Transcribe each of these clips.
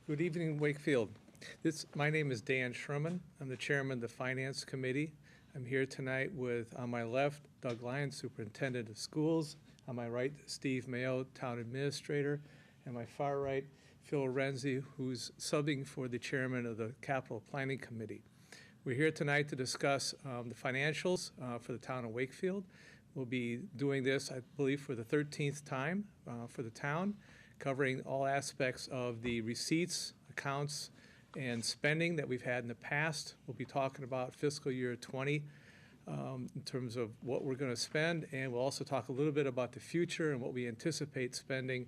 Good evening, Wakefield. My name is Dan Sherman. I'm the chairman of the Finance Committee. I'm here tonight with, on my left, Doug Lyons, Superintendent of Schools. On my right, Steve Mayo, Town Administrator. And my far right, Phil Renzi, who's subbing for the chairman of the Capital Planning Committee. We're here tonight to discuss the financials for the town of Wakefield. We'll be doing this, I believe, for the 13th time for the town, covering all aspects of the receipts, accounts, and spending that we've had in the past. We'll be talking about fiscal year 20 in terms of what we're going to spend, and we'll also talk a little bit about the future and what we anticipate spending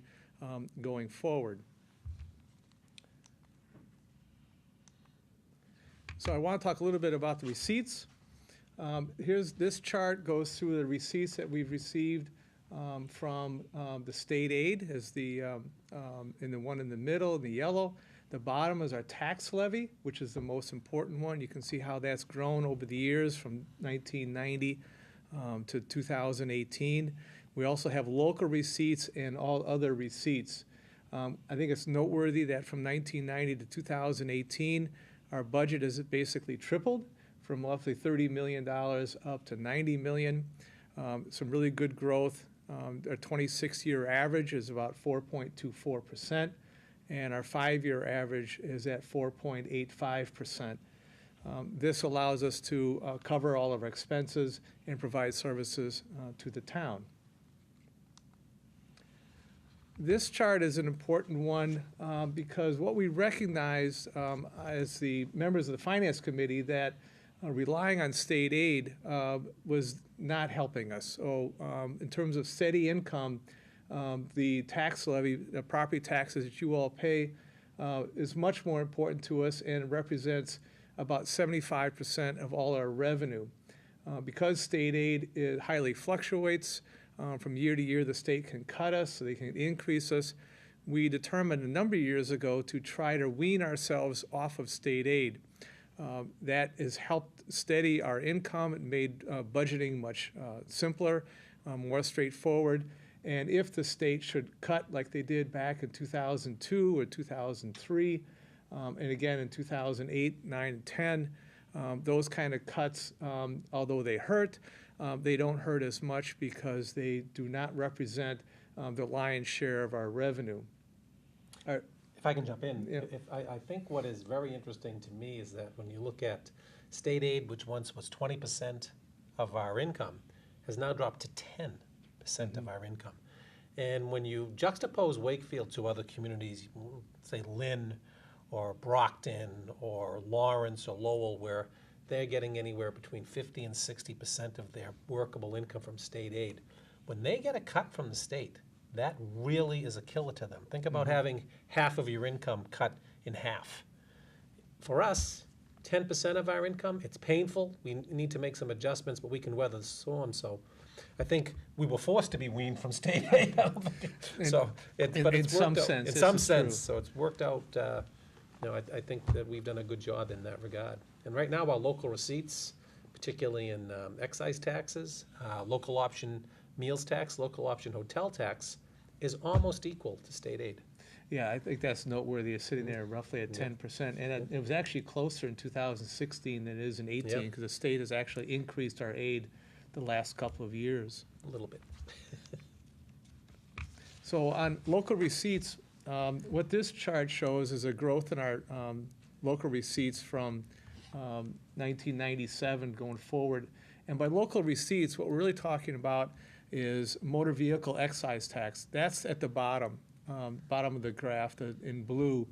going forward. So I want to talk a little bit about the receipts. This chart goes through the receipts that we've received from the state aid, as in the one in the middle, the yellow. The bottom is our tax levy, which is the most important one. You can see how that's grown over the years from 1990 to 2018. We also have local receipts and all other receipts. I think it's noteworthy that from 1990 to 2018, our budget has basically tripled from roughly $30 million up to $90 million. Some really good growth. Our 26-year average is about 4.24%, and our 5-year average is at 4.85%. This allows us to cover all of our expenses and provide services to the town. This chart is an important one because what we recognize as the members of the Finance Committee that relying on state aid was not helping us. So in terms of steady income, the tax levy, the property taxes that you all pay is much more important to us and represents about 75% of all our revenue. Because state aid highly fluctuates from year to year, the state can cut us, so they can increase us. We determined a number of years ago to try to wean ourselves off of state aid. That has helped steady our income. It made budgeting much simpler, more straightforward. And if the state should cut like they did back in 2002 or 2003, and again in 2008, 9, and 10, those kind of cuts, although they hurt, they don't hurt as much because they do not represent the lion's share of our revenue. If I can jump in, Yeah. I think what is very interesting to me is that when you look at state aid, which once was 20% of our income, has now dropped to 10% of our income. And when you juxtapose Wakefield to other communities, say Lynn or Brockton or Lawrence or Lowell, where they're getting anywhere between 50 and 60% of their workable income from state aid, when they get a cut from the state, that really is a killer to them. Think about having half of your income cut in half. For us, 10% of our income, it's painful. We need to make some adjustments, but we can weather the storm. So I think we were forced to be weaned from state aid. So in some sense. In some sense. So it's worked out. I think that we've done a good job in that regard. And right now, our local receipts, particularly in excise taxes, local option meals tax, local option hotel tax, is almost equal to state aid. Yeah, I think that's noteworthy. It's sitting there roughly at 10%. And it was actually closer in 2016 than it is in 18 because the state has actually increased our aid the last couple of years. A little bit. So on local receipts, what this chart shows is a growth in our local receipts from 1997 going forward. And by local receipts, what we're really talking about is motor vehicle excise tax. That's at the bottom of the graph in blue.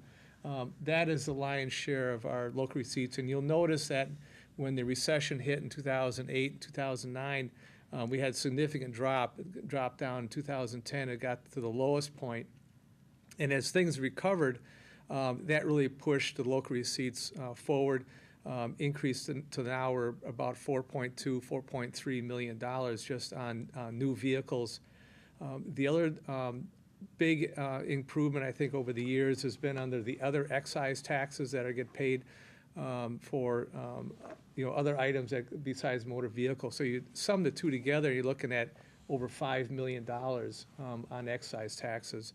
That is the lion's share of our local receipts. And you'll notice that when the recession hit in 2008, 2009, we had significant drop. It dropped down in 2010. It got to the lowest point. And as things recovered, that really pushed the local receipts forward. Increased to now we're about $4.2, $4.3 million just on new vehicles. The other big improvement, I think, over the years has been under the other excise taxes that get paid for other items that besides motor vehicles. So you sum the two together, you're looking at over $5 million on excise taxes.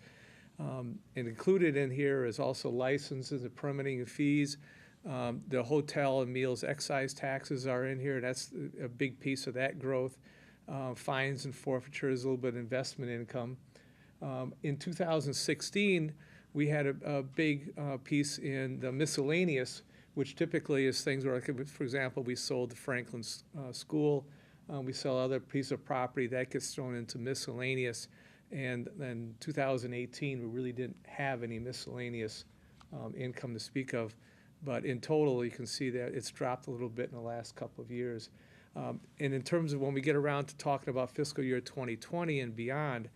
And included in here is also licenses and permitting and fees. The hotel and meals excise taxes are in here. That's a big piece of that growth. Fines and forfeitures, a little bit of investment income. In 2016, we had a big piece in the miscellaneous, which typically is things where, like, for example, we sold the Franklin School. We sell other piece of property that gets thrown into miscellaneous. And then 2018, we really didn't have any miscellaneous income to speak of. But in total, you can see that it's dropped a little bit in the last couple of years. And in terms of when we get around to talking about fiscal year 2020 and beyond,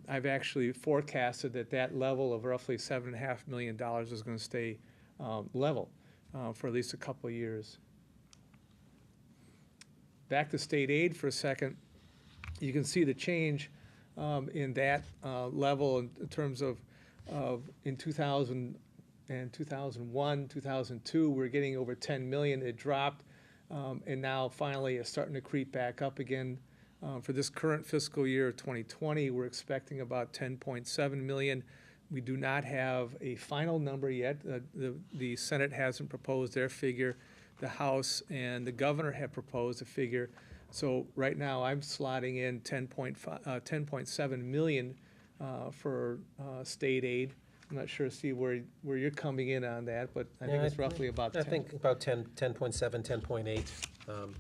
I've actually forecasted that level of roughly $7.5 million is going to stay level for at least a couple of years. Back to state aid for a second. You can see the change in that level in terms of in 2000 and 2001, 2002, we're getting over 10 million. It dropped, and now finally it's starting to creep back up again. For this current fiscal year 2020, we're expecting about 10.7 million. We do not have a final number yet. The Senate hasn't proposed their figure. The House and the governor have proposed a figure. So right now I'm slotting in 10.7 million for state aid. I'm not sure, Steve, where you're coming in on that, but I think it's roughly about 10. I think about 10.7, 10.8.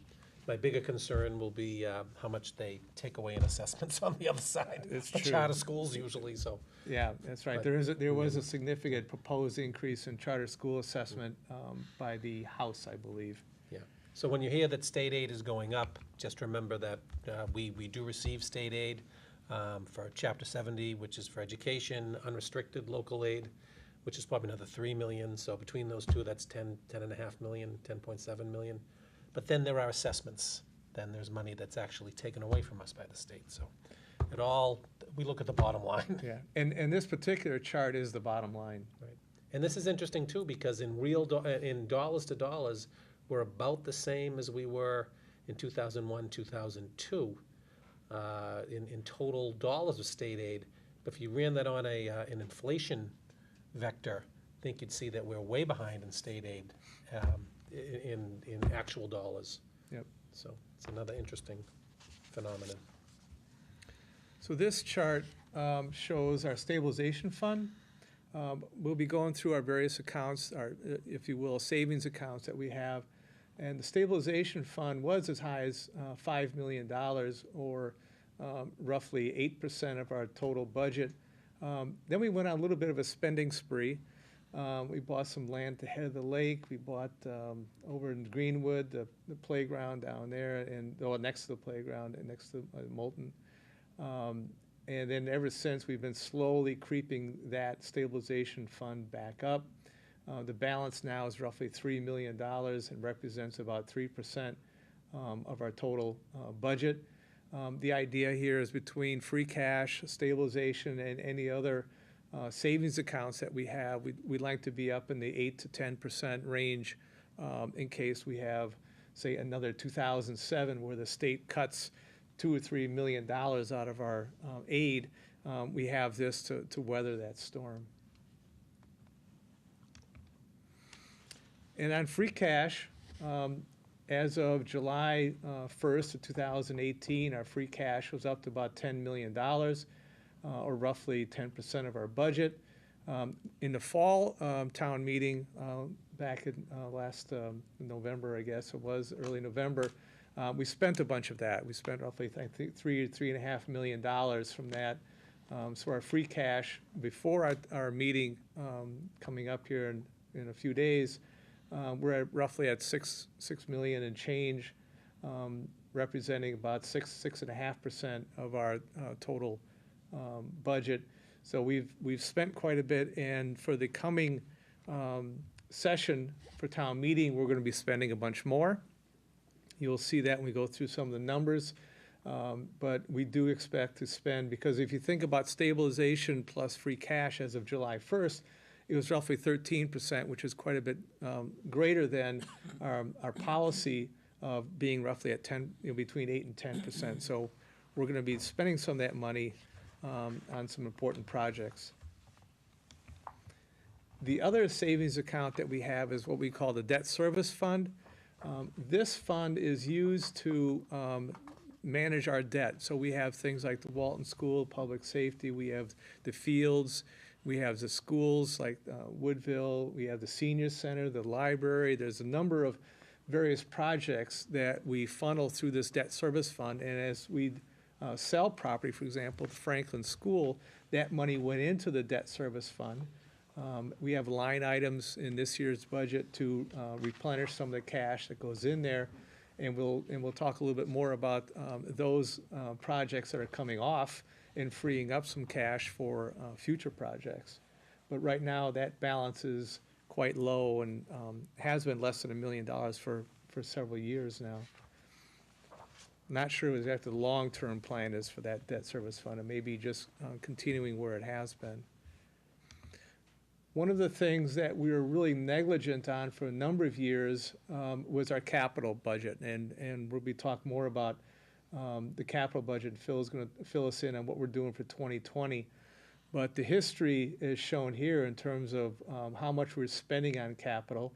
My bigger concern will be how much they take away in assessments on the other side. It's The true. charter schools usually, so. Yeah, that's right. But- There was a significant proposed increase in charter school assessment by the House, I believe. Yeah. So when you hear that state aid is going up, just remember that we do receive state aid for Chapter 70, which is for education, unrestricted local aid, which is probably another 3 million. So between those two, that's 10.5 million, 10.7 million. But then there are assessments. Then there's money that's actually taken away from us by the state. So it all, we look at the bottom line. Yeah, and this particular chart is the bottom line. Right. And this is interesting too, because in in dollars to dollars, we're about the same as we were in 2001, 2002 in total dollars of state aid. But if you ran that on an inflation vector, I think you'd see that we're way behind in state aid in actual dollars. Yep. So it's another interesting phenomenon. So this chart shows our stabilization fund. We'll be going through our various accounts, our, if you will, savings accounts that we have. And the stabilization fund was as high as $5 million, or roughly 8% of our total budget. Then we went on a little bit of a spending spree. We bought some land to head of the lake. We bought over in Greenwood, the playground down there, and next to the playground and next to Moulton. And then ever since, we've been slowly creeping that stabilization fund back up. The balance now is roughly $3 million and represents about 3% of our total budget. The idea here is between free cash, stabilization, and any other savings accounts that we have, we'd like to be up in the 8 to 10% range in case we have, say, another 2007 where the state cuts $2 or $3 million out of our aid. We have this to weather that storm. And on free cash, as of July 1st of 2018, our free cash was up to about $10 million, or roughly 10% of our budget. In the fall town meeting back in last November, I guess it was, early November, we spent a bunch of that. We spent roughly, I think, $3.5 million from that. So our free cash before our meeting coming up here in a few days, we're at roughly at $6 million and change, representing about 6.5% of our total budget. So we've spent quite a bit, and for the coming session for town meeting, we're going to be spending a bunch more. You'll see that when we go through some of the numbers, but we do expect to spend, because if you think about stabilization plus free cash as of July 1st, it was roughly 13%, which is quite a bit greater than our policy of being roughly at 10, between 8 and 10%. So we're going to be spending some of that money on some important projects. The other savings account that we have is what we call the debt service fund. This fund is used to manage our debt. So we have things like the Walton School, public safety, we have the fields, we have the schools like Woodville, we have the senior center, the library. There's a number of various projects that we funnel through this debt service fund. And as we sell property, for example, the Franklin School, that money went into the debt service fund. We have line items in this year's budget to replenish some of the cash that goes in there. And we'll talk a little bit more about those projects that are coming off and freeing up some cash for future projects. But right now, that balance is quite low and has been less than $1 million for several years now. Not sure exactly the long-term plan is for that debt service fund. It may be just continuing where it has been. One of the things that we were really negligent on for a number of years was our capital budget, and we'll be talking more about the capital budget. Phil's going to fill us in on what we're doing for 2020. But the history is shown here in terms of how much we're spending on capital.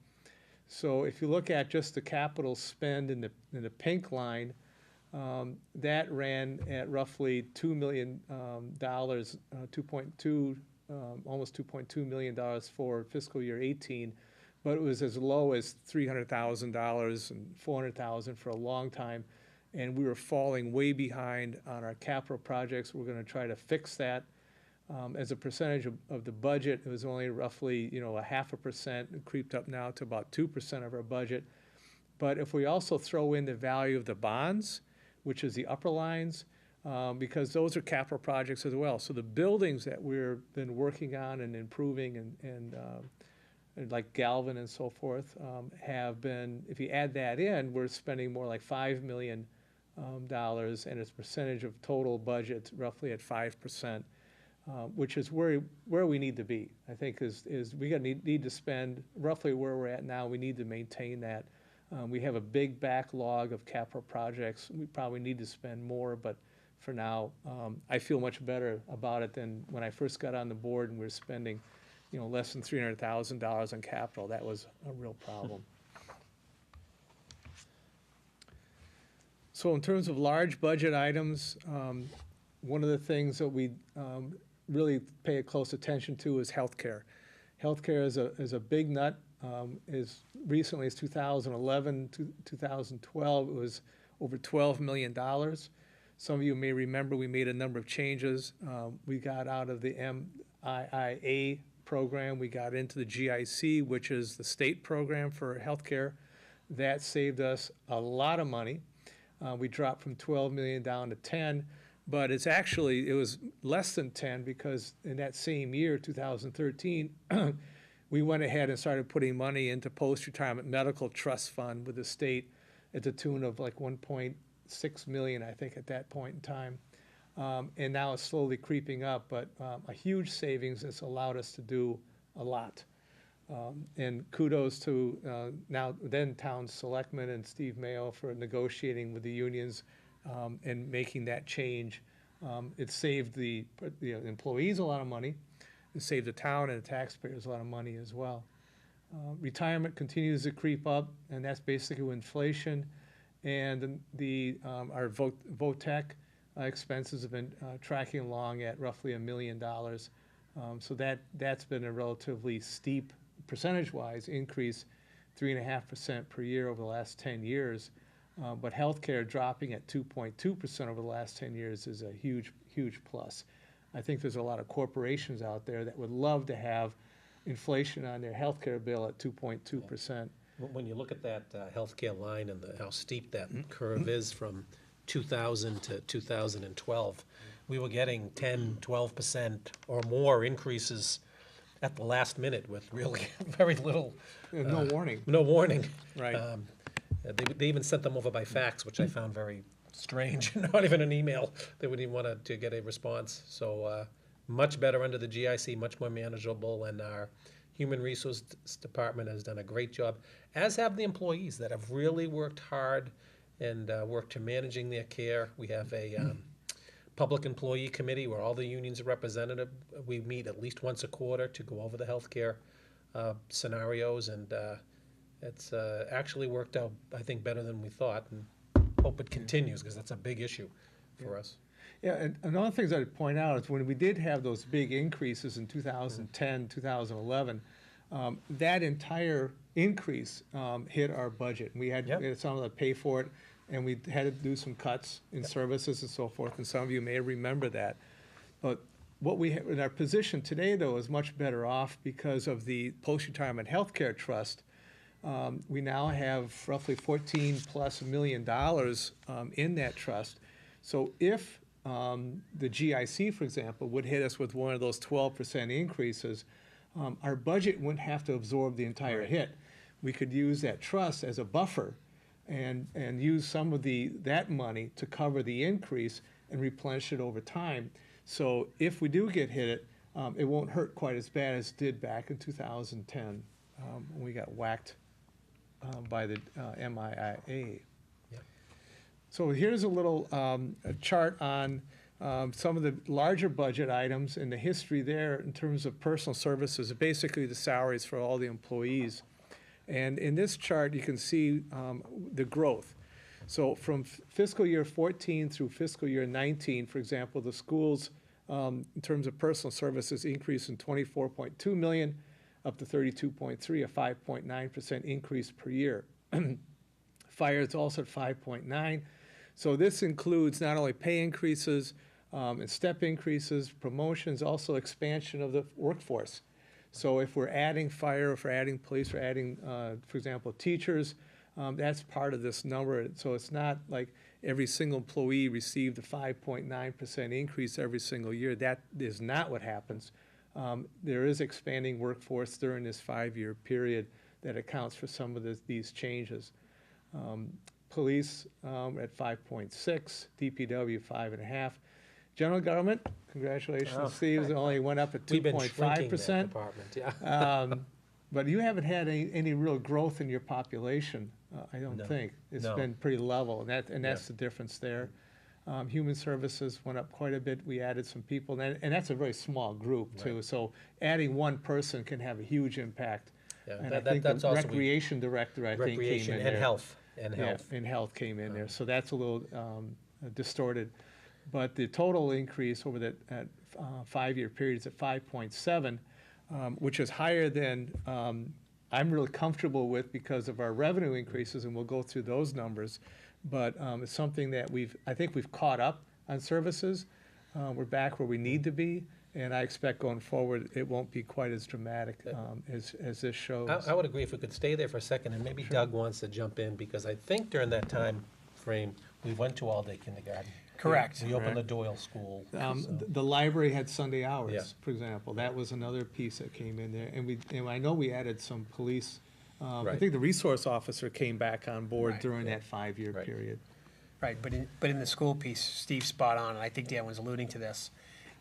So if you look at just the capital spend in the pink line, that ran at roughly $2 million, 2.2. Almost $2.2 million for fiscal year 18, but it was as low as $300,000 and $400,000 for a long time, and we were falling way behind on our capital projects. We're going to try to fix that. As a percentage of the budget, it was only roughly 0.5%. It creeped up now to about 2% of our budget. But if we also throw in the value of the bonds, which is the upper lines, because those are capital projects as well. So the buildings that we've been working on and improving and like Galvin and so forth have been, if you add that in, we're spending more like $5 million, and its percentage of total budget roughly at 5%, which is where we need to be. I think is we need to spend roughly where we're at now. We need to maintain that. We have a big backlog of capital projects. We probably need to spend more, but for now, I feel much better about it than when I first got on the board and we were spending, less than $300,000 on capital. That was a real problem. So in terms of large budget items, one of the things that we really pay close attention to is healthcare. Healthcare is a big nut. As recently as 2011, 2012, it was over $12 million. Some of you may remember we made a number of changes. We got out of the MIA program. We got into the GIC, which is the state program for healthcare. That saved us a lot of money. We dropped from 12 million down to 10, but it was less than 10 because in that same year, 2013, we went ahead and started putting money into post-retirement medical trust fund with the state at the tune of like 1.6 million, I think, at that point in time. And now it's slowly creeping up, but a huge savings that's allowed us to do a lot. And kudos to now then town selectmen and Steve Mayo for negotiating with the unions and making that change. It saved the employees a lot of money. It saved the town and the taxpayers a lot of money as well. Retirement continues to creep up, and that's basically with inflation. And our VOTEC expenses have been tracking along at roughly $1 million. So that's been a relatively steep, percentage-wise, increase, 3.5% per year over the last 10 years. But healthcare dropping at 2.2% over the last 10 years is a huge, huge plus. I think there's a lot of corporations out there that would love to have inflation on their healthcare bill at 2.2%. When you look at that healthcare line and how steep that curve is from 2000 to 2012, we were getting 10, 12% or more increases at the last minute with really very little. No warning. No warning. Right. They even sent them over by fax, which I found very strange. Not even an email. They wouldn't even want to get a response. So much better under the GIC, much more manageable, and our Human Resource Department has done a great job, as have the employees that have really worked hard and worked to managing their care. We have a public employee committee where all the unions are represented. We meet at least once a quarter to go over the health care scenarios, and it's actually worked out, I think, better than we thought, and hope it continues, because that's a big issue for us. Yeah, and another thing I'd point out is when we did have those big increases in 2010, 2011, that entire increase hit our budget. We had some of to pay for it, and we had to do some cuts in services and so forth, and some of you may remember that. But what we have in our position today, though, is much better off because of the Post-Retirement Healthcare Trust. We now have roughly $14+ million in that trust. So if the GIC, for example, would hit us with one of those 12% increases, our budget wouldn't have to absorb the entire hit. We could use that trust as a buffer and use some of that money to cover the increase and replenish it over time. So if we do get hit, it won't hurt quite as bad as it did back in 2010 when we got whacked by the MIA. So here's a little a chart on some of the larger budget items and the history there in terms of personal services, basically the salaries for all the employees. And in this chart, you can see the growth. So from fiscal year 14 through fiscal year 19, for example, the schools, in terms of personal services, increased from 24.2 million up to 32.3, a 5.9% increase per year. Fire is also at 5.9. So this includes not only pay increases and step increases, promotions, also expansion of the workforce. So if we're adding fire, if we're adding police, we're adding, for example, teachers, that's part of this number. So it's not like every single employee received a 5.9% increase every single year. That is not what happens. There is expanding workforce during this 5-year period that accounts for some of these changes. Police at 5.6, DPW 5.5. General government, congratulations, Steve, it only went up at 2.5%. But you haven't had any real growth in your population, I don't think. It's been pretty level, and that's the difference there. Human services went up quite a bit. We added some people, and that's a very small group, too. So adding one person can have a huge impact. And I think the recreation director, I think, came in there. And health came in there. So that's a little distorted. But the total increase over that 5-year period is at 5.7, which is higher than I'm really comfortable with because of our revenue increases, and we'll go through those numbers. But it's something that I think we've caught up on services. We're back where we need to be, and I expect going forward it won't be quite as dramatic as this shows. I would agree if we could stay there for a second, and maybe Doug wants to jump in, because I think during that time frame we went to all-day kindergarten. Correct. We opened the Doyle School. The library had Sunday hours, for example. That was another piece that came in there, and I know we added some police. I think the resource officer came back on board during that 5-year period. Right, but in the school piece, Steve's spot on, and I think Dan was alluding to this.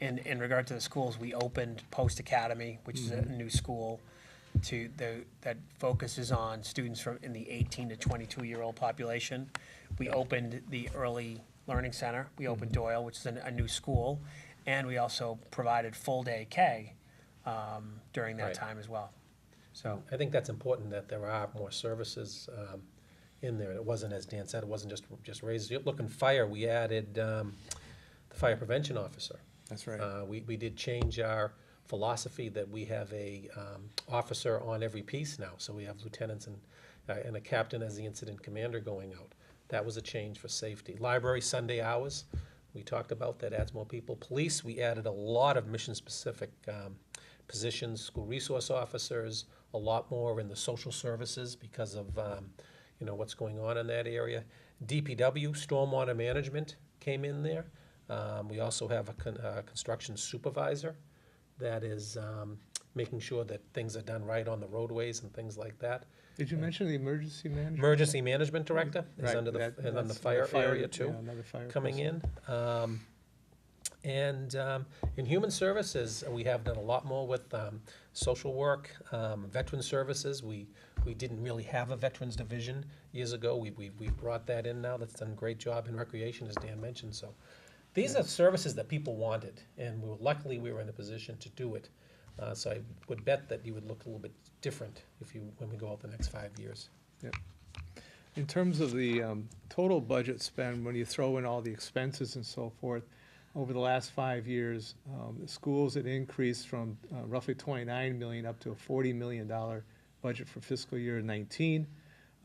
In regard to the schools, we opened Post Academy, which is a new school that focuses on students in the 18 to 22-year-old population. We opened the Early Learning Center. We opened Doyle, which is a new school, and we also provided full-day K during that time as well. So I think that's important that there are more services in there. It wasn't, as Dan said, it wasn't just raises. Look, in fire, we added the fire prevention officer. That's right. We did change our philosophy that we have a officer on every piece now. So we have lieutenants and a captain as the incident commander going out. That was a change for safety. Library, Sunday hours, we talked about that, adds more people. Police, we added a lot of mission-specific positions, school resource officers, a lot more in the social services because of what's going on in that area. DPW, stormwater management, came in there. We also have a construction supervisor that is making sure that things are done right on the roadways and things like that. Did you mention the emergency management? Emergency management director is under the fire area too, another fire coming in. And in human services, we have done a lot more with social work, veteran services. We didn't really have a veterans division years ago. We've brought that in now. That's done a great job in recreation, as Dan mentioned. So these are services that people wanted, and luckily we were in a position to do it. So I would bet that you would look a little bit different when we go out the next 5 years. Yep. In terms of the total budget spend, when you throw in all the expenses and so forth, over the last 5 years, the schools had increased from roughly $29 million up to a $40 million budget for fiscal year 19,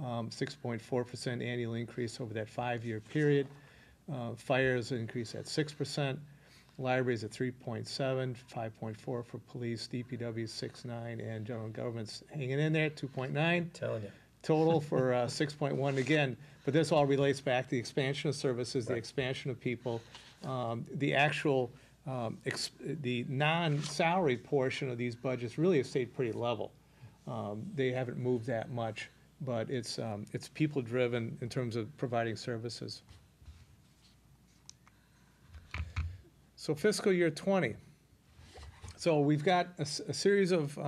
6.4% annual increase over that 5-year period. Fires increased at 6%, libraries at 3.7, 5.4 for police, DPW 6.9, and general government's hanging in there at 2.9. Telling you. Total for 6.1 again, but this all relates back to the expansion of services, the Right. expansion of people, the actual, the non-salary portion of these budgets really have stayed pretty level. They haven't moved that much, but it's people-driven in terms of providing services. So fiscal year 20. So we've got a series of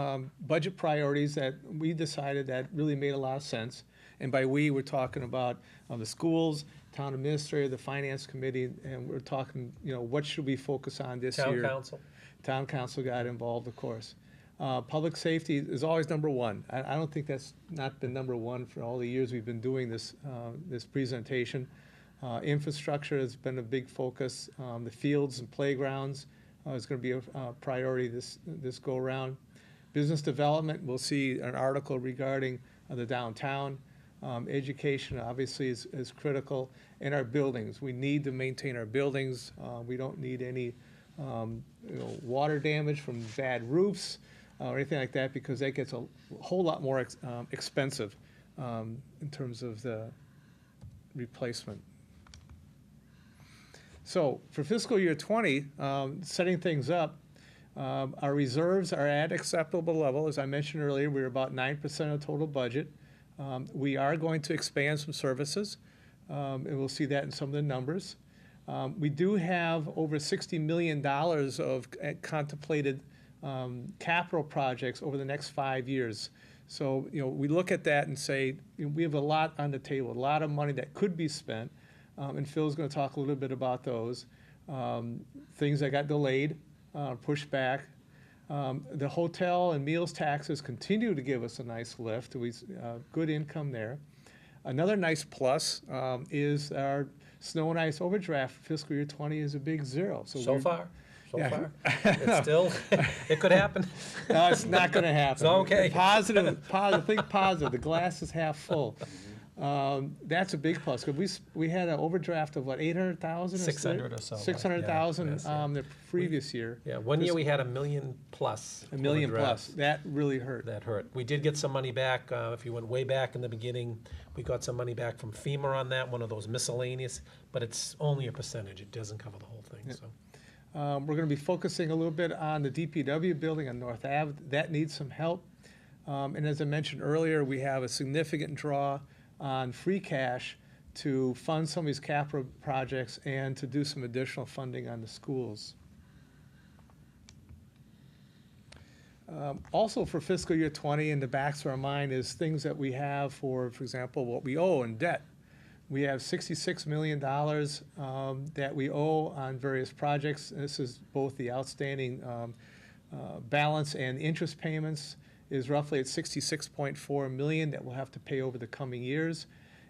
budget priorities that we decided that really made a lot of sense. And by we, we're talking about the schools, town administrator, the finance committee, and we're talking, what should we focus on this year? Town council. Town council got involved, of course. Public safety is always number one. I don't think that's not been number one for all the years we've been doing this, this presentation. Infrastructure has been a big focus. The fields and playgrounds is going to be a priority this go around. Business development, we'll see an article regarding the downtown. Education obviously is critical. And our buildings, we need to maintain our buildings. We don't need any water damage from bad roofs or anything like that, because that gets a whole lot more expensive in terms of the replacement. So for fiscal year 20, setting things up, our reserves are at acceptable level. As I mentioned earlier, we're about 9% of total budget. We are going to expand some services, and we'll see that in some of the numbers. We do have over $60 million of contemplated capital projects over the next 5 years. So, we look at that and say, we have a lot on the table, a lot of money that could be spent. And Phil's going to talk a little bit about those. Things that got delayed, pushed back. The hotel and meals taxes continue to give us a nice lift. Good income there. Another nice plus is our snow and ice overdraft for fiscal year 20 is a big zero. So far. Yeah. It's still, it could happen. No, it's not going to happen. It's okay. Positive, think positive. The glass is half full. That's a big plus, because we had an overdraft of, what, 800,000? 600 or so. 600,000 Yes, yeah. the previous year. Yeah, one year we had $1 million plus. $1 million overdrafts. plus. That really hurt. That hurt. We did get some money back. If you went way back in the beginning, we got some money back from FEMA on that, one of those miscellaneous, but it's only a percentage. It doesn't cover the whole thing. Yeah. So. We're going to be focusing a little bit on the DPW building on North Ave. That needs some help. And as I mentioned earlier, we have a significant draw on free cash to fund some of these capital projects and to do some additional funding on the schools. Also for fiscal year 20, in the backs of our mind is things that we have for example, what we owe in debt. We have $66 million that we owe on various projects. This is both the outstanding balance and interest payments is roughly at $66.4 million that we'll have to pay over the coming years.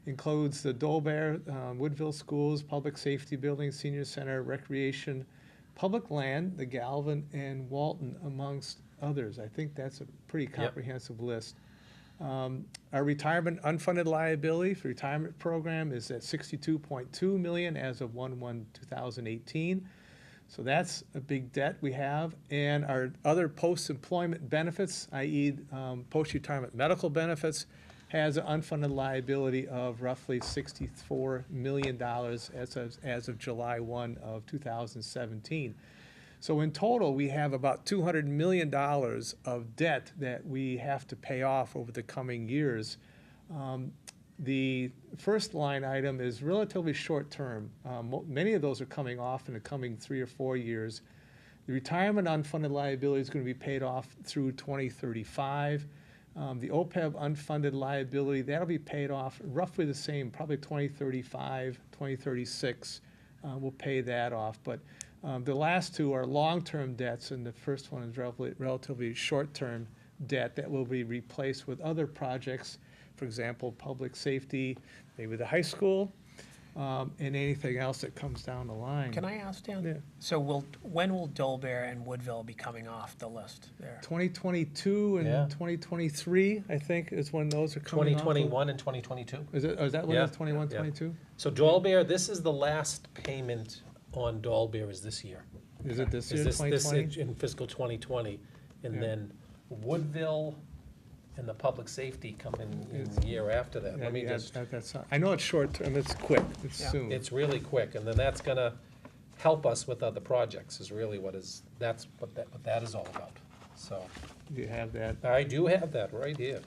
Includes the Dolbear, Woodville Schools, Public Safety Building, Senior Center, Recreation, Public Land, the Galvin, and Walton, amongst others. I think that's a pretty comprehensive list. Our retirement unfunded liability for retirement program is at $62.2 million as of 1/1/2018. So that's a big debt we have. And our other post-employment benefits, i.e. Post-retirement medical benefits, has an unfunded liability of roughly $64 million as of July 1 of 2017. So in total, we have about $200 million of debt that we have to pay off over the coming years. The first line item is relatively short term. Many of those are coming off in the coming 3 or 4 years. The retirement unfunded liability is going to be paid off through 2035. The OPEB unfunded liability, that'll be paid off roughly the same, probably 2035, 2036. We'll pay that off. But The last two are long-term debts, and the first one is relatively short-term debt that will be replaced with other projects, for example, public safety, maybe the high school, and anything else that comes down the line. Can I ask, Dan? Yeah. So when will Dolbear and Woodville be coming off the list there? 2022 and Yeah. 2023, I think, is when those are coming off. 2021 and 2022. Is that when Yeah. it's 21, Yeah. 22? So Dolbear, this is the last payment on Dolbear is this year. Is it this Is year, this 2020? in fiscal 2020? And Yeah. then Woodville and the public safety come in the year after that. Let me Yeah, just, I know it's short term, it's quick, it's Yeah. soon. it's really quick, and then that's gonna help us with other projects is really what that is all about. So, Do you have that? I do have that right here.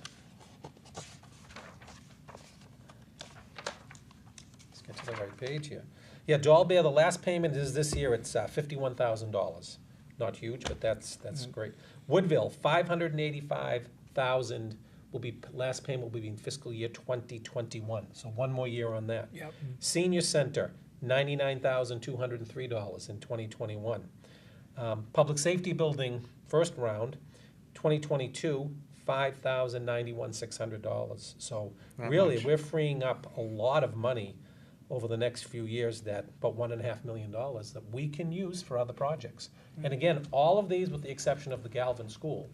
Let's get to the right page here. Yeah, Dolbear, the last payment is this year, it's $51,000. Not huge, but that's great. Woodville, $585,000 will be, last payment will be in fiscal year 2021, so one more year on that. Yep. Senior Center, $99,203 in 2021. Public Safety Building, first round, 2022, $5,091,600. So Not really, much. we're freeing up a lot of money over the next few years, that about $1.5 million that we can use for other projects. And again, all of these, with the exception of the Galvin School,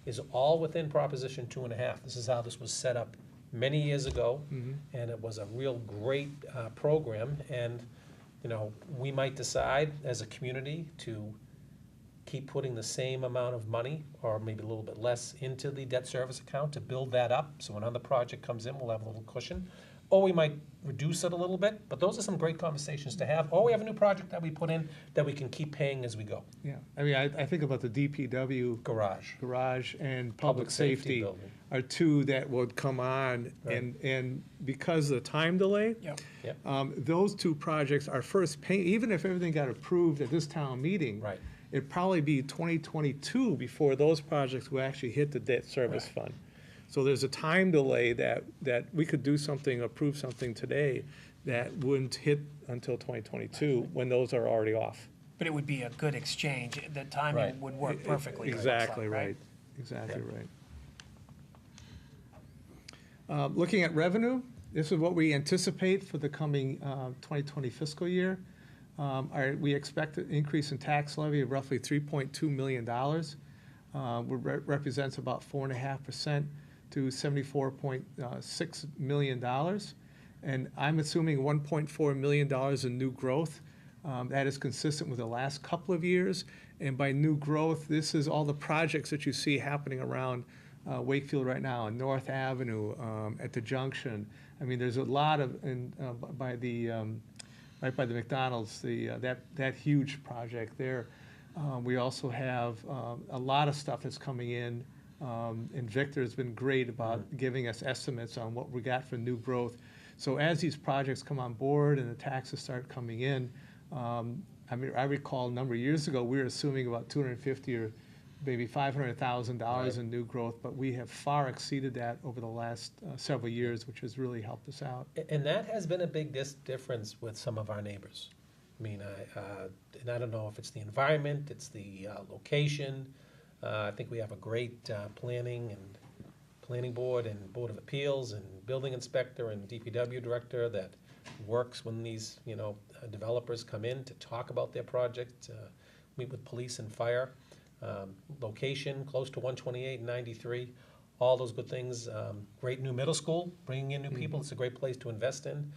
is all within Proposition 2.5. This is how this was set up many years ago, and it was a real great program. And, you know, we might decide as a community to keep putting the same amount of money, or maybe a little bit less, into the debt service account to build that up, so when another project comes in, we'll have a little cushion. Or we might reduce it a little bit, but those are some great conversations to have. Or we have a new project that we put in that we can keep paying as we go. Yeah, I mean, I think about the DPW Garage. garage and Public public safety safety building. are two that would come on, Right. and because of the time delay, Yep. Yep, those two projects are first pay, even if everything got approved at this town meeting. right. It'd probably be 2022 before those projects will actually hit the debt service Right. fund. So there's a time delay that we could do something, approve something today that wouldn't hit until 2022, when those are already off. But it would be a good exchange. The Right. timing would work perfectly. it looks like, Exactly right, exactly Yeah. right. Looking at revenue, this is what we anticipate for the coming 2020 fiscal year. We expect an increase in tax levy of roughly $3.2 million, represents about 4.5% to $74.6 million. And I'm assuming $1.4 million in new growth. That is consistent with the last couple of years. And by new growth, this is all the projects that you see happening around Wakefield right now, on North Avenue, at the junction. I mean, there's a lot of, right by the McDonald's, that huge project there. We also have a lot of stuff that's coming in, and Victor's been great about giving us estimates on what we got for new growth. So as these projects come on board and the taxes start coming in, I mean, I recall a number of years ago, we were assuming about $250,000 or maybe $500,000 in new growth, but we have far exceeded that over the last several years, which has really helped us out. And that has been a big difference with some of our neighbors. I mean, and I don't know if it's the environment, it's the location. I think we have a great planning board and Board of Appeals and building inspector and DPW director that works when these, developers come in to talk about their project, meet with police and fire. Location, close to 128 and 93, all those good things. Great new middle school, bringing in new people, it's a great place to invest in.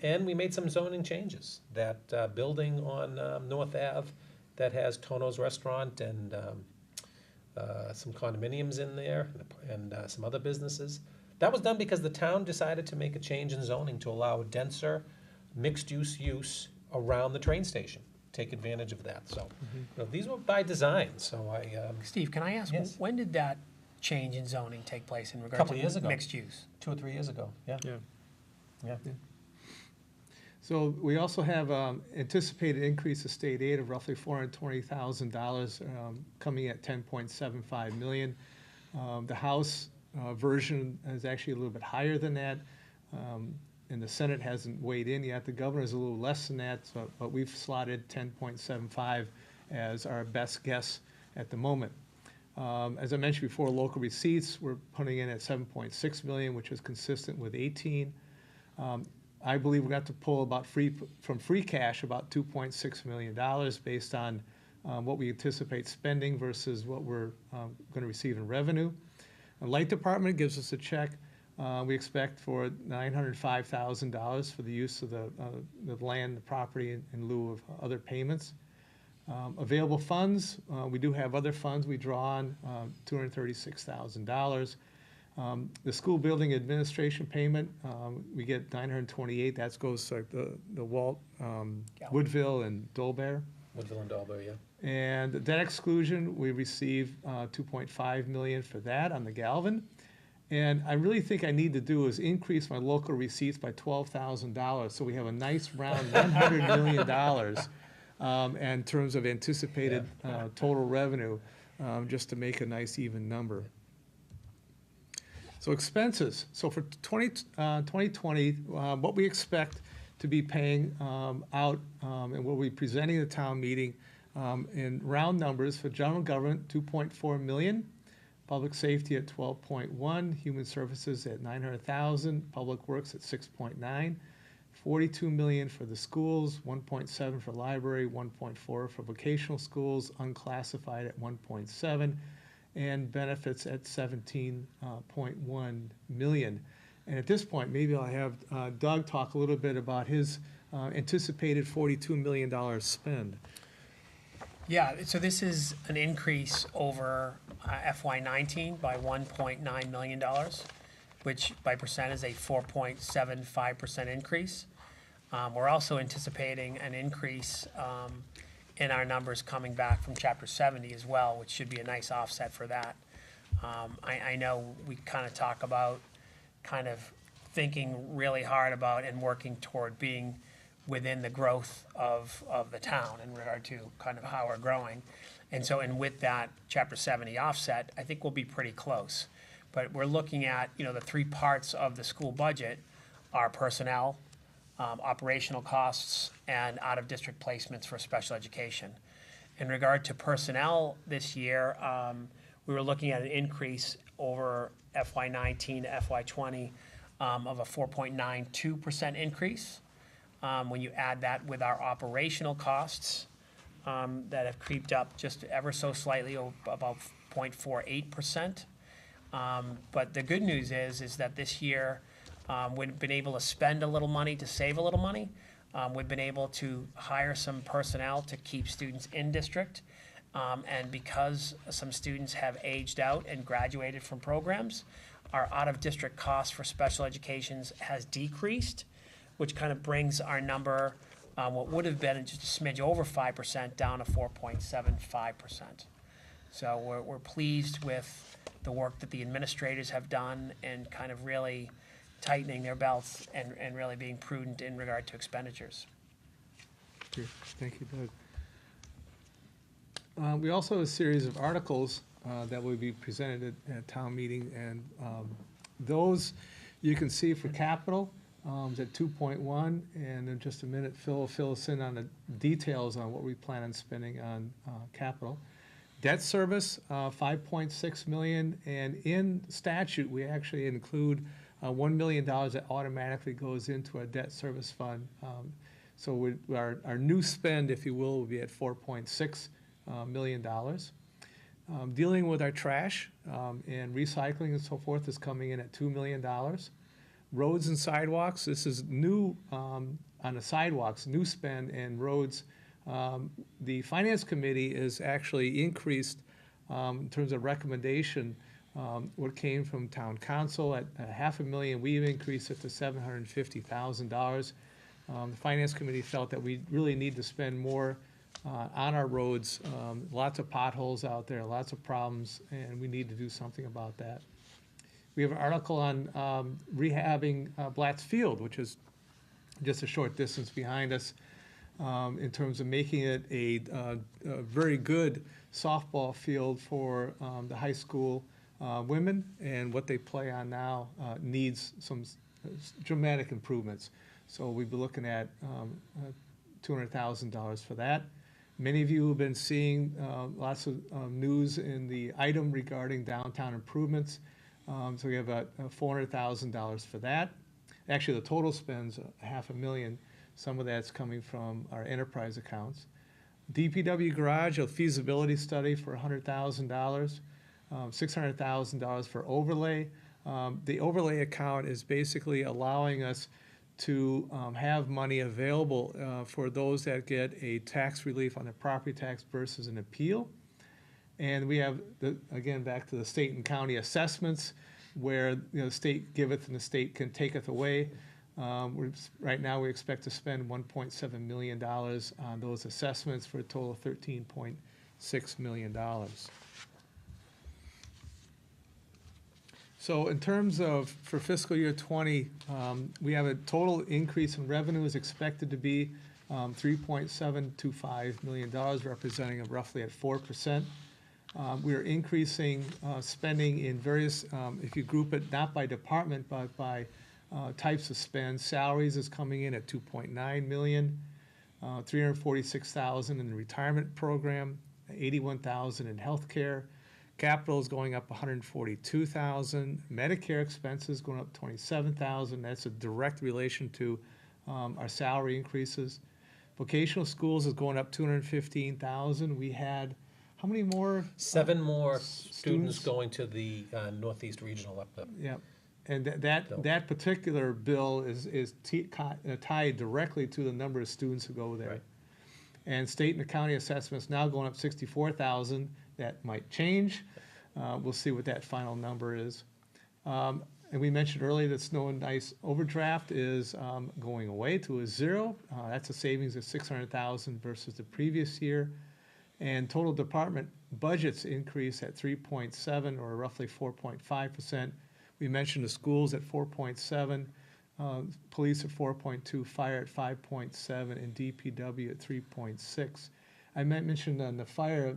And we made some zoning changes. That building on North Ave that has Tono's Restaurant and some condominiums in there and some other businesses. That was done because the town decided to make a change in zoning to allow denser mixed-use around the train station. Take advantage of that. So these were by design. So Steve, can I ask, Yes. when did that change in zoning take place in regard Couple to years ago. mixed use? 2 or 3 years ago. Yeah. Yeah. Yeah. So we also have anticipated increase of state aid of roughly $420,000, coming at $10.75 million. The House version is actually a little bit higher than that. and the Senate hasn't weighed in yet. The governor's a little less than that, but we've slotted 10.75 as our best guess at the moment. As I mentioned before, local receipts, we're putting in at 7.6 million, which is consistent with 18. I believe we got to pull from free cash about $2.6 million based on what we anticipate spending versus what we're going to receive in revenue. The Light Department gives us a check we expect for $905,000 for the use of the land, the property in lieu of other payments. Available funds, we do have other funds we draw on, $236,000. The school building administration payment, we get $928,000. That goes to the Walt, Woodville and Dolbear. Woodville and Dalbury, yeah. And the debt exclusion, we receive $2.5 million for that on the Galvin. And I really think I need to do is increase my local receipts by $12,000, so we have a nice round $100 million in terms of anticipated total revenue, just to make a nice even number. So expenses. So for 2020, what we expect to be paying out and we'll be presenting at the town meeting in round numbers for general government, $2.4 million. Public safety at 12.1, human services at 900,000, public works at 6.9, 42 million for the schools, 1.7 for library, 1.4 for vocational schools, unclassified at 1.7, and benefits at 17.1 million. And at this point, maybe I'll have Doug talk a little bit about his anticipated $42 million spend. Yeah, so this is an increase over FY19 by $1.9 million, which by percent is a 4.75% increase. We're also anticipating an increase in our numbers coming back from Chapter 70 as well, which should be a nice offset for that. I know we kind of talk about kind of thinking really hard about and working toward being within the growth of the town in regard to kind of how we're growing. And so, and with that Chapter 70 offset, I think we'll be pretty close. But we're looking at, you know, the three parts of the school budget are personnel, operational costs, and out-of-district placements for special education. In regard to personnel this year, we were looking at an increase over FY19 to FY20 of a 4.92% increase. When you add that with our operational costs that have creeped up just ever so slightly, about 0.48%. But the good news is that this year we've been able to spend a little money to save a little money. We've been able to hire some personnel to keep students in district. And because some students have aged out and graduated from programs, our out-of-district cost for special educations has decreased, which kind of brings our number, what would have been just a smidge over 5% down to 4.75%. So we're pleased with the work that the administrators have done and kind of really tightening their belts and really being prudent in regard to expenditures. Thank you, Doug. We also have a series of articles that will be presented at town meeting, and those you can see for capital is at 2.1, and in just a minute Phil will fill us in on the details on what we plan on spending on capital. Debt service, 5.6 million, and in statute we actually include $1 million that automatically goes into a debt service fund. So our new spend, if you will be at $4.6 million. Dealing with our trash and recycling and so forth is coming in at $2 million. Roads and sidewalks, this is new on the sidewalks, new spend, and roads. The Finance Committee is actually increased in terms of recommendation what came from Town Council at $500,000. We've increased it to $750,000. The Finance Committee felt that we really need to spend more on our roads. Lots of potholes out there, lots of problems, and we need to do something about that. We have an article on rehabbing Blatz Field, which is just a short distance behind us, in terms of making it a very good softball field for the high school women, and what they play on now needs some dramatic improvements. So we'd be looking at $200,000 for that. Many of you have been seeing lots of news in the item regarding downtown improvements. So we have $400,000 for that. Actually, the total spend's $500,000. Some of that's coming from our enterprise accounts. DPW garage, a feasibility study for $100,000. $600,000 for overlay. The overlay account is basically allowing us to have money available for those that get a tax relief on their property tax versus an appeal. And we have, again, back to the state and county assessments, where the state giveth and the state can taketh away. Right now, we expect to spend $1.7 million on those assessments for a total of $13.6 million. So in terms of, for fiscal year 20, we have a total increase in revenue is expected to be $3.725 million, representing roughly at 4%. We are increasing spending in various, if you group it not by department, but by types of spend. Salaries is coming in at $2.9 million, $346,000 in the retirement program, $81,000 in healthcare. Capital is going up $142,000. Medicare expenses going up $27,000. That's a direct relation to our salary increases. Vocational schools is going up $215,000. We had how many more? 7 more students going to the Northeast Regional up there. Yeah, and that particular bill is tied directly to the number of students who go there. Right. And state and the county assessments now going up $64,000. That might change. We'll see what that final number is. And we mentioned earlier that snow and ice overdraft is going away to a zero. That's a savings of $600,000 versus the previous year. And total department budgets increase at 3.7, or roughly 4.5%. We mentioned the schools at 4.7, police at 4.2, fire at 5.7, and DPW at 3.6. I mentioned on the fire,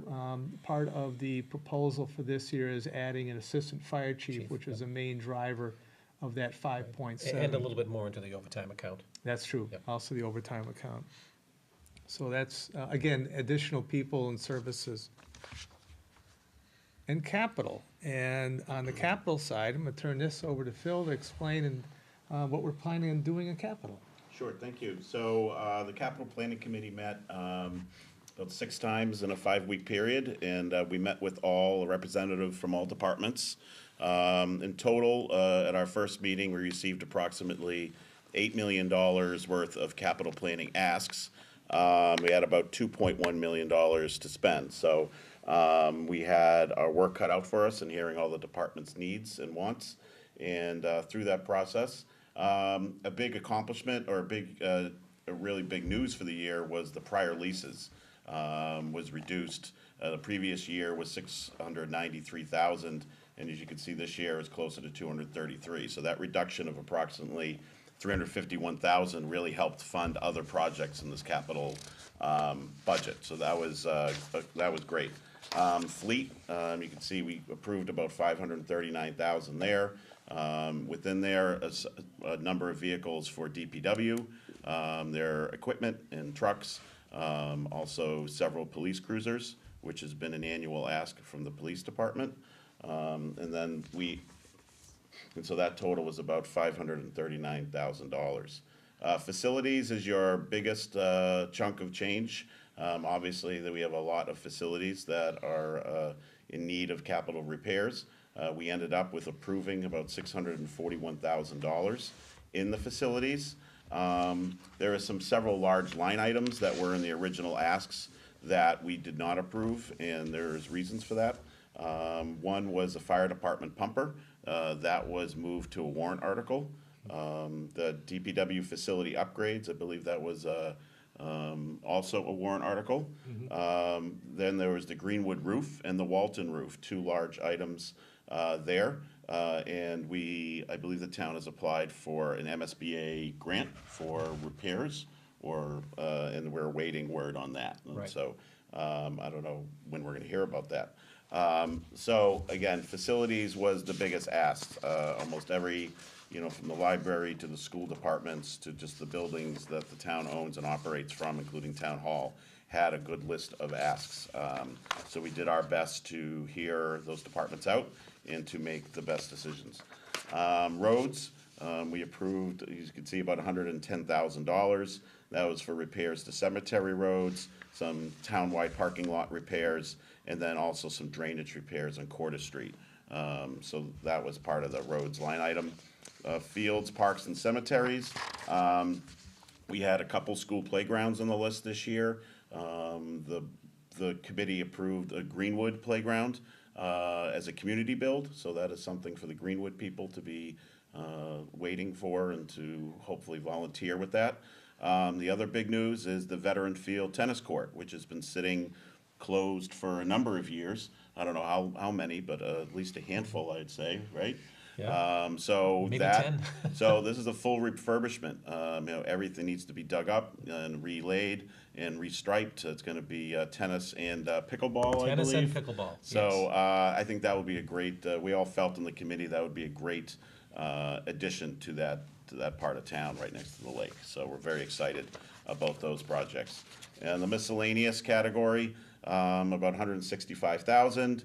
part of the proposal for this year is adding an assistant fire chief, which is a main driver of that 5.7. And a little bit more into the overtime account. That's true, Yep. also the overtime account. So that's, again, additional people and services. And capital. And on the capital side, I'm going to turn this over to Phil to explain what we're planning on doing in capital. Sure, thank you. So the Capital Planning Committee met about 6 times in a 5-week period, and we met with all representatives from all departments. In total, at our first meeting, we received approximately $8 million worth of capital planning asks. We had about $2.1 million to spend. So we had our work cut out for us in hearing all the department's needs and wants. And through that process, a big accomplishment, or a really big news for the year, was the prior leases was reduced. The previous year was $693,000, and as you can see, this year is closer to $233,000. So that reduction of approximately $351,000 really helped fund other projects in this capital budget. So that was great. Fleet, you can see we approved about $539,000 there. Within there, a number of vehicles for DPW, their equipment and trucks, also several police cruisers, which has been an annual ask from the police department. And so that total was about $539,000. Facilities is your biggest chunk of change. Obviously, we have a lot of facilities that are in need of capital repairs. We ended up with approving about $641,000 in the facilities. There are several large line items that were in the original asks that we did not approve, and there's reasons for that. One was a fire department pumper. That was moved to a warrant article. The DPW facility upgrades, I believe that was also a warrant article. Then there was the Greenwood roof and the Walton roof, 2 large items there. And I believe the town has applied for an MSBA grant for repairs, and we're awaiting word on that. And Right. so I don't know when we're going to hear about that. So again, facilities was the biggest ask. Almost every you know, from the library to the school departments to just the buildings that the town owns and operates from, including town hall, had a good list of asks. So we did our best to hear those departments out and to make the best decisions. Roads, we approved, you can see, about $110,000. That was for repairs to cemetery roads, some townwide parking lot repairs, and then also some drainage repairs on Quarter Street. So that was part of the roads line item. Fields, parks, and cemeteries. We had a couple school playgrounds on the list this year. The committee approved a Greenwood playground as a community build, so that is something for the Greenwood people to be waiting for and to hopefully volunteer with that. The other big news is the Veteran Field Tennis Court, which has been sitting closed for a number of years. I don't know how many, but at least a handful, I'd say, right? Yeah. So Maybe that, 10. so this is a full refurbishment. You know, everything needs to be dug up and relaid and restriped. It's going to be tennis and pickleball, I believe. Tennis and pickleball, So I think that would be a great. We all felt in the committee that would be a great addition to that part of town right next to the lake. So we're very excited about those projects. And the miscellaneous category, about $165,000.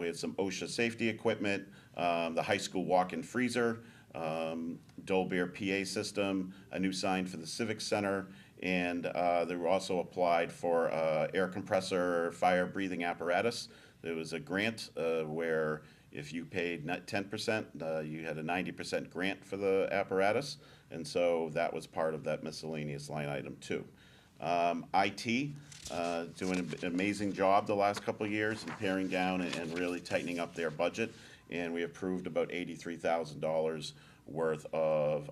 We had some OSHA safety equipment, the high school walk-in freezer, Dolbear PA system, a new sign for the Civic Center, and they were also applied for air compressor fire breathing apparatus. There was a grant where if you paid 10%, you had a 90% grant for the apparatus, and so that was part of that miscellaneous line item too. IT, doing an amazing job the last couple of years in paring down and really tightening up their budget. And we approved about $83,000 worth of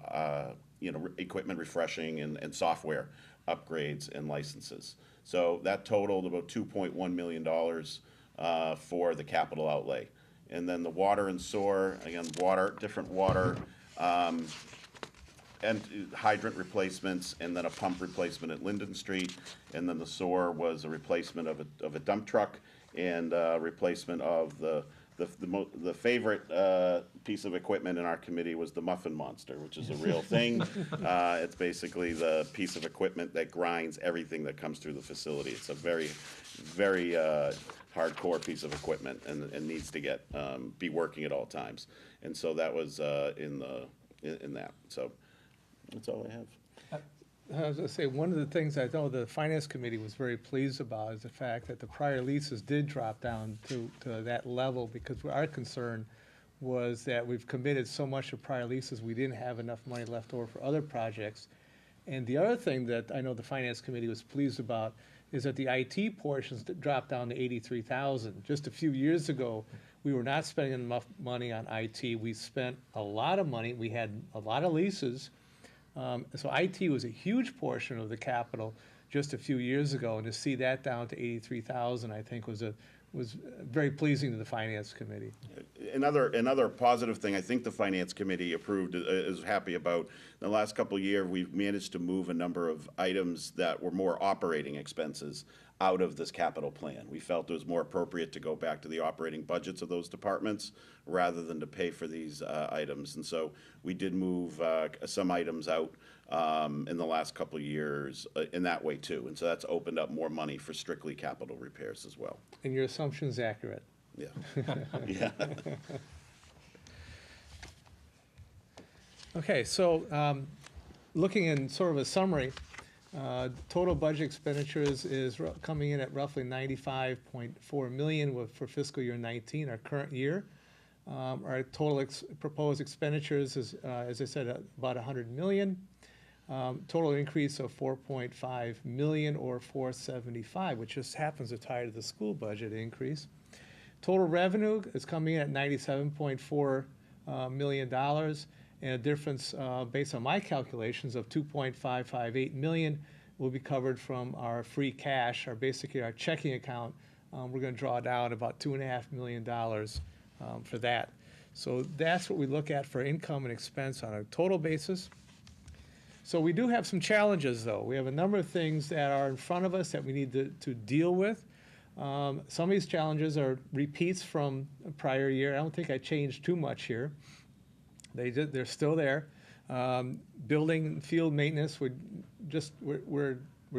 equipment refreshing and software upgrades and licenses. So that totaled about $2.1 million for the capital outlay. And then the water and sewer, again, different water, and hydrant replacements, and then a pump replacement at Linden Street, and then the sewer was a replacement of a dump truck and replacement of the favorite piece of equipment in our committee was the Muffin Monster, which is a real thing. It's basically the piece of equipment that grinds everything that comes through the facility. It's a very, very hardcore piece of equipment and needs to be working at all times. And so that was in that. So that's all I have. I was going to say, one of the things I know the Finance Committee was very pleased about is the fact that the prior leases did drop down to that level, because our concern was that we've committed so much to prior leases, we didn't have enough money left over for other projects. And the other thing that I know the Finance Committee was pleased about is that the IT portions dropped down to $83,000. Just a few years ago, we were not spending enough money on IT. We spent a lot of money. We had a lot of leases. So IT was a huge portion of the capital just a few years ago, and to see that down to $83,000, I think was very pleasing to the Finance Committee. Another positive thing I think the Finance Committee approved is happy about. In the last couple of years, we've managed to move a number of items that were more operating expenses out of this capital plan. We felt it was more appropriate to go back to the operating budgets of those departments rather than to pay for these items. And so we did move some items out in the last couple of years in that way too. And so that's opened up more money for strictly capital repairs as well. And your assumption's accurate. Yeah. Yeah. Okay, so looking in sort of a summary, total budget expenditures is coming in at roughly $95.4 million for fiscal year 19, our current year. Our total proposed expenditures is, as I said, about $100 million. Total increase of $4.5 million or $475, which just happens to tie to the school budget increase. Total revenue is coming in at $97.4 million, and a difference based on my calculations of $2.558 million will be covered from our free cash, basically our checking account. We're going to draw down about $2.5 million for that. So that's what we look at for income and expense on a total basis. So we do have some challenges, though. We have a number of things that are in front of us that we need to deal with. Some of these challenges are repeats from a prior year. I don't think I changed too much here. They're still there. Building and field maintenance, we're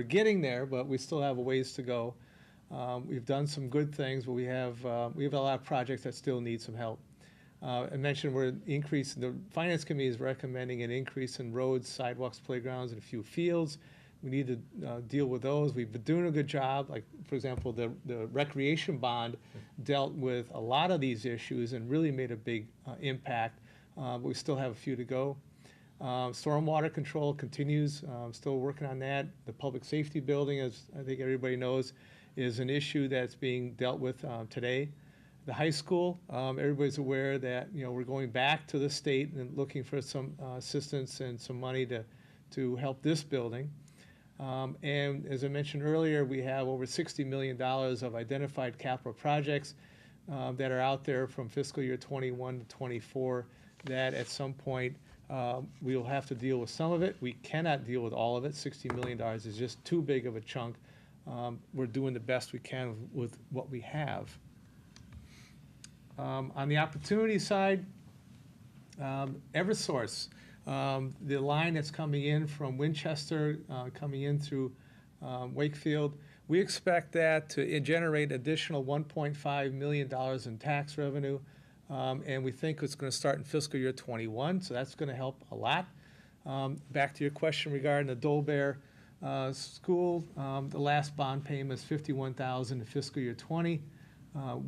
getting there, but we still have a ways to go. We've done some good things, but we have a lot of projects that still need some help. I mentioned the Finance Committee is recommending an increase in roads, sidewalks, playgrounds, and a few fields. We need to deal with those. We've been doing a good job. Like, for example, the recreation bond dealt with a lot of these issues and really made a big impact. But we still have a few to go. Stormwater control continues. Still working on that. The public safety building, as I think everybody knows, is an issue that's being dealt with today. The high school, everybody's aware that we're going back to the state and looking for some assistance and some money to help this building. And as I mentioned earlier, we have over $60 million of identified capital projects that are out there from fiscal year 21 to 24 that at some point we'll have to deal with some of it. We cannot deal with all of it. $60 million is just too big of a chunk. We're doing the best we can with what we have. On the opportunity side, Eversource, the line that's coming in from Winchester, coming in through Wakefield, we expect that to generate additional $1.5 million in tax revenue, and we think it's going to start in fiscal year 21, so that's going to help a lot. Back to your question regarding the Dolbear School, the last bond payment is $51,000 in fiscal year 20.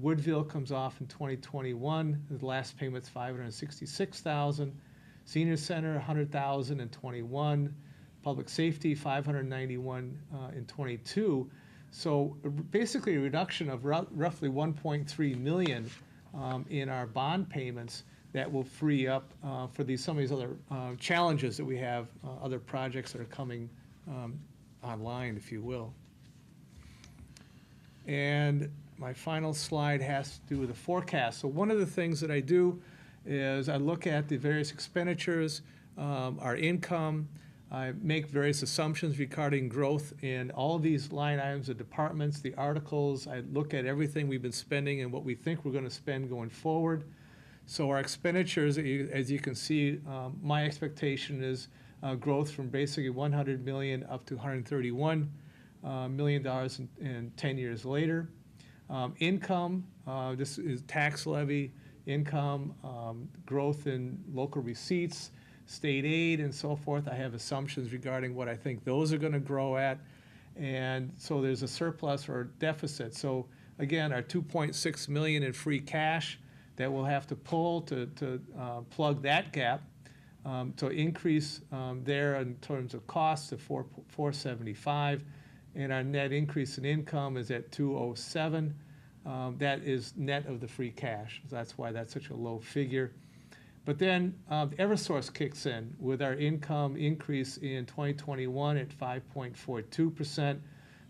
Woodville comes off in 2021. The last payment's $566,000. Senior Center, $100,000 in 21. Public Safety, $591 in 22. So basically a reduction of roughly $1.3 million in our bond payments that will free up for some of these other challenges that we have, other projects that are coming online, if you will. And my final slide has to do with the forecast. So one of the things that I do is I look at the various expenditures, our income. I make various assumptions regarding growth in all of these line items, the departments, the articles. I look at everything we've been spending and what we think we're going to spend going forward. So our expenditures, as you can see, my expectation is growth from basically $100 million up to $131 million in 10 years later. Income, this is tax levy, income, growth in local receipts, state aid, and so forth. I have assumptions regarding what I think those are going to grow at. And so there's a surplus or deficit. So again, our $2.6 million in free cash that we'll have to pull to plug that gap, to increase there in terms of costs to $475, and our net increase in income is at $207. That is net of the free cash. So that's why that's such a low figure. But then Eversource kicks in with our income increase in 2021 at 5.42%.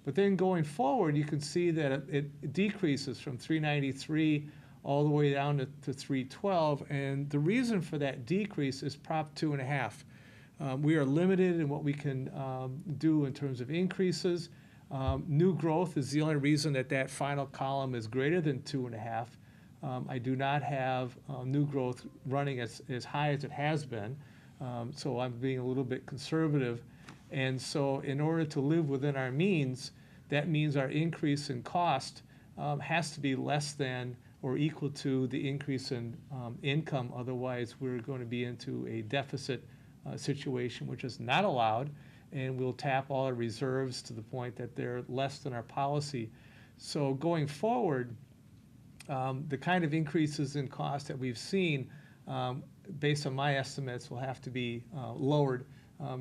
But then going forward, you can see that it decreases from 393 all the way down to 312. And the reason for that decrease is Prop 2.5. We are limited in what we can do in terms of increases. New growth is the only reason that final column is greater than 2.5. I do not have new growth running as high as it has been, so I'm being a little bit conservative. And so in order to live within our means, that means our increase in cost has to be less than or equal to the increase in income. Otherwise, we're going to be into a deficit situation, which is not allowed, and we'll tap all our reserves to the point that they're less than our policy. So going forward, the kind of increases in cost that we've seen, based on my estimates, will have to be lowered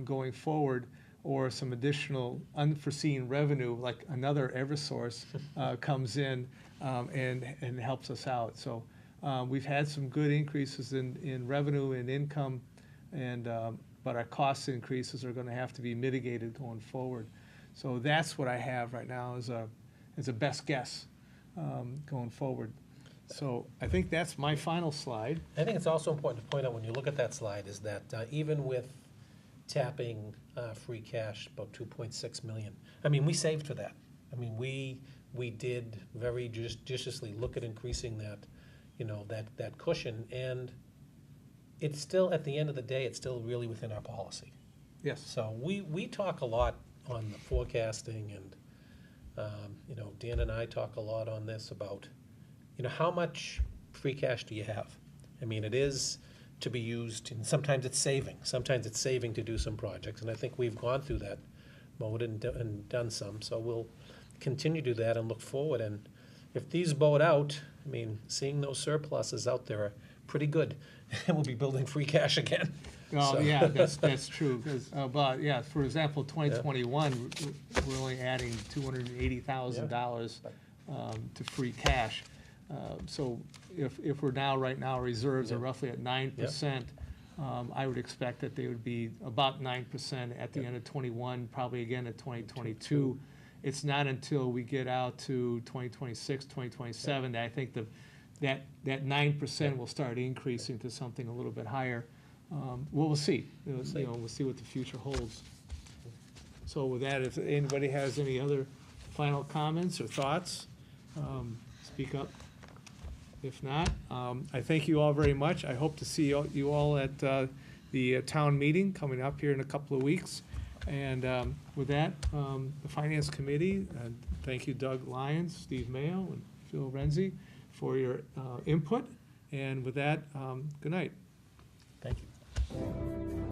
going forward, or some additional unforeseen revenue, like another Eversource, comes in and helps us out. So we've had some good increases in revenue and income, but our cost increases are going to have to be mitigated going forward. So that's what I have right now as a best guess going forward. So I think that's my final slide. I think it's also important to point out when you look at that slide is that even with tapping free cash, about 2.6 million, I mean, we saved for that. I mean, we did very judiciously look at increasing that, that cushion, and it's still, at the end of the day, it's still really within our policy. Yes. So we talk a lot on the forecasting and, you know, Dan and I talk a lot on this about, you know, how much free cash do you have? I mean, it is to be used, and sometimes it's saving to do some projects, and I think we've gone through that mode and done some, so we'll continue to do that and look forward, and if these bode out, I mean, seeing those surpluses out there are pretty good, and we'll be building free cash again. Well, So- yeah, that's true, 'cause, but, yeah, for example, 2021, we're only adding $280,000 to free cash. So if we're now, right now, reserves are roughly at 9%, I would expect that they would be about 9% at the end of '21, probably again at 2022. It's not until we get out to 2026, 2027, that I think that 9% will start increasing to something a little bit higher. Well, we'll see. We'll see what the future holds. So with that, if anybody has any other final comments or thoughts, speak up. If not, I thank you all very much. I hope to see you all at the town meeting coming up here in a couple of weeks. And with that, the Finance Committee, thank you Doug Lyons, Steve Mayo, and Phil Renzi for your input. And with that, good night. Thank you.